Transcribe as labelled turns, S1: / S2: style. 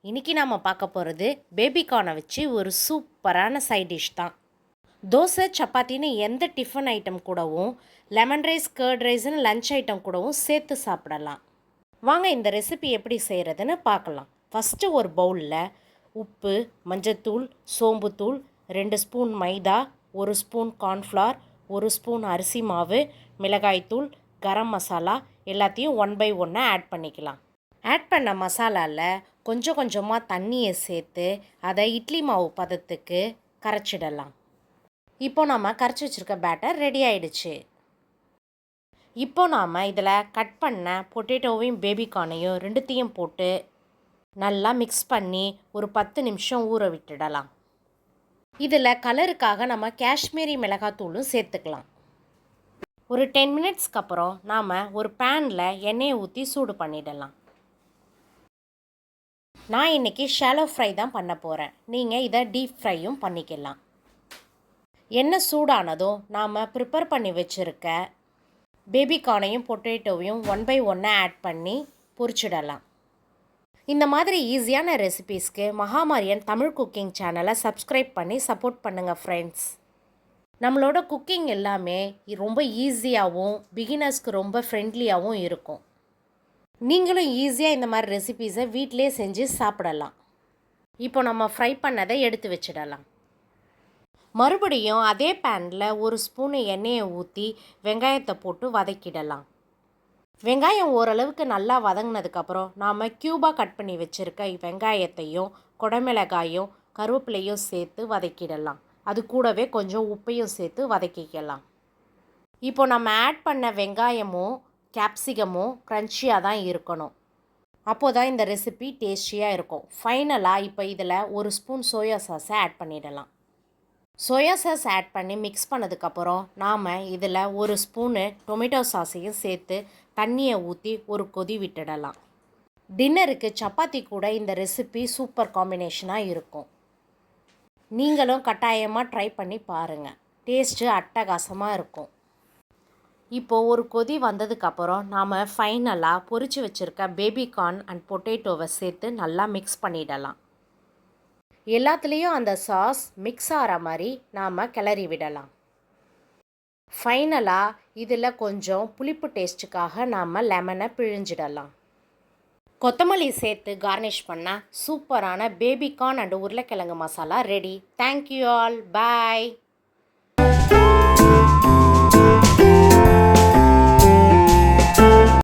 S1: இன்றைக்கி நாம் பார்க்க போகிறது பேபிகார்னை வச்சு ஒரு சூப்பரான சைட் டிஷ் தான். தோசை சப்பாத்தின்னு எந்த டிஃபன் ஐட்டம் கூடவும், லெமன் ரைஸ் கர்ட் ரைஸ்னு லன்ச் ஐட்டம் கூடவும் சேர்த்து சாப்பிடலாம். வாங்க இந்த ரெசிபி எப்படி செய்கிறதுன்னு பார்க்கலாம். ஃபஸ்ட்டு ஒரு பவுலில் உப்பு, மஞ்சத்தூள், சோம்புத்தூள், 2 ஸ்பூன் மைதா, 1 ஸ்பூன் கார்ன்ஃப்ளவர், 1 ஸ்பூன் அரிசி மாவு, மிளகாய்த்தூள், கரம் மசாலா எல்லாத்தையும் 1 by 1 ஆட் பண்ணிக்கலாம். ஆட் பண்ண மசாலாவில் கொஞ்சம் கொஞ்சமாக தண்ணியை சேர்த்து அதை இட்லி மாவு பதத்துக்கு கரைச்சிடலாம். இப்போ நாம் கரைச்சி வச்சுருக்க பேட்டர் ரெடி ஆகிடுச்சு. இப்போ நாம் இதில் கட் பண்ண பொட்டேட்டோவையும் பேபிகார்னையும் ரெண்டுத்தையும் போட்டு நல்லா மிக்ஸ் பண்ணி ஒரு 10 நிமிஷம் ஊற விட்டுடலாம். இதில் கலருக்காக நம்ம காஷ்மீரி மிளகாத்தூளும் சேர்த்துக்கலாம். ஒரு 10 மினிட்ஸ்க்கு அப்புறம் நாம் ஒரு பேனில் எண்ணெயை ஊற்றி சூடு பண்ணிடலாம். நான் இன்றைக்கி ஷாலோ ஃப்ரை தான் பண்ண போகிறேன். நீங்கள் இதை டீப் ஃப்ரையும் பண்ணிக்கலாம். எண்ணெய் சூடானதும் நாம் ப்ரிப்பேர் பண்ணி வச்சுருக்க பேபிகார்னையும் பொட்டேட்டோவையும் 1 by 1 ஆட் பண்ணி பொரிச்சிடலாம். இந்த மாதிரி ஈஸியான ரெசிபீஸ்க்கு மகாமாரியன் தமிழ் குக்கிங் சேனலை சப்ஸ்கிரைப் பண்ணி சப்போர்ட் பண்ணுங்கள் ஃப்ரெண்ட்ஸ். நம்மளோட குக்கிங் எல்லாமே ரொம்ப ஈஸியாகவும் பிகினர்ஸ்க்கு ரொம்ப ஃப்ரெண்ட்லியாகவும் இருக்கும். நீங்களும் ஈஸியாக இந்த மாதிரி ரெசிபீஸை வீட்டிலே செஞ்சு சாப்பிடலாம். இப்போ நம்ம ஃப்ரை பண்ணதை எடுத்து வச்சிடலாம். மறுபடியும் அதே பேனில் 1 ஸ்பூன் எண்ணெயை ஊற்றி வெங்காயத்தை போட்டு வதக்கிடலாம். வெங்காயம் ஓரளவுக்கு நல்லா வதங்கினதுக்கப்புறம் நாம் க்யூபாக கட் பண்ணி வச்சுருக்க வெங்காயத்தையும் குடமிளகாயும் கருவேப்பிலையும் சேர்த்து வதக்கிடலாம். அது கூடவே கொஞ்சம் உப்பையும் சேர்த்து வதக்கிக்கலாம். இப்போ நம்ம ஆட் பண்ண வெங்காயமும் கேப்சிகமும் க்ரன்ச்சியாக தான் இருக்கணும். அப்போது தான் இந்த ரெசிபி டேஸ்டியாக இருக்கும். ஃபைனலாக இப்போ இதில் 1 ஸ்பூன் சோயா சாஸை ஆட் பண்ணிடலாம். சோயா சாஸ் ஆட் பண்ணி மிக்ஸ் பண்ணதுக்கப்புறம் நாம் இதில் 1 ஸ்பூனு டொமேட்டோ சாஸையும் சேர்த்து தண்ணியை ஊற்றி ஒரு கொதி விட்டுடலாம். டின்னருக்கு சப்பாத்தி கூட இந்த ரெசிபி சூப்பர் காம்பினேஷனாக இருக்கும். நீங்களும் கட்டாயமாக ட்ரை பண்ணி பாருங்கள். டேஸ்ட்டு அட்டகாசமாக இருக்கும். இப்போது ஒரு கொதி வந்ததுக்கப்புறம் நாம் ஃபைனலாக பொரிச்சு வச்சுருக்க பேபிகார்ன் அண்ட் பொட்டேட்டோவை சேர்த்து நல்லா மிக்ஸ் பண்ணிடலாம். எல்லாத்துலேயும் அந்த சாஸ் மிக்ஸ் ஆகிற மாதிரி நாம் கிளறி விடலாம். ஃபைனலாக இதில் கொஞ்சம் புளிப்பு டேஸ்ட்டுக்காக நாம் லெமனை பிழிஞ்சிடலாம். கொத்தமல்லி சேர்த்து கார்னிஷ் பண்ணால் சூப்பரான பேபிகார்ன் அண்ட் உருளைக்கிழங்கு மசாலா ரெடி. Thank you all. பாய்.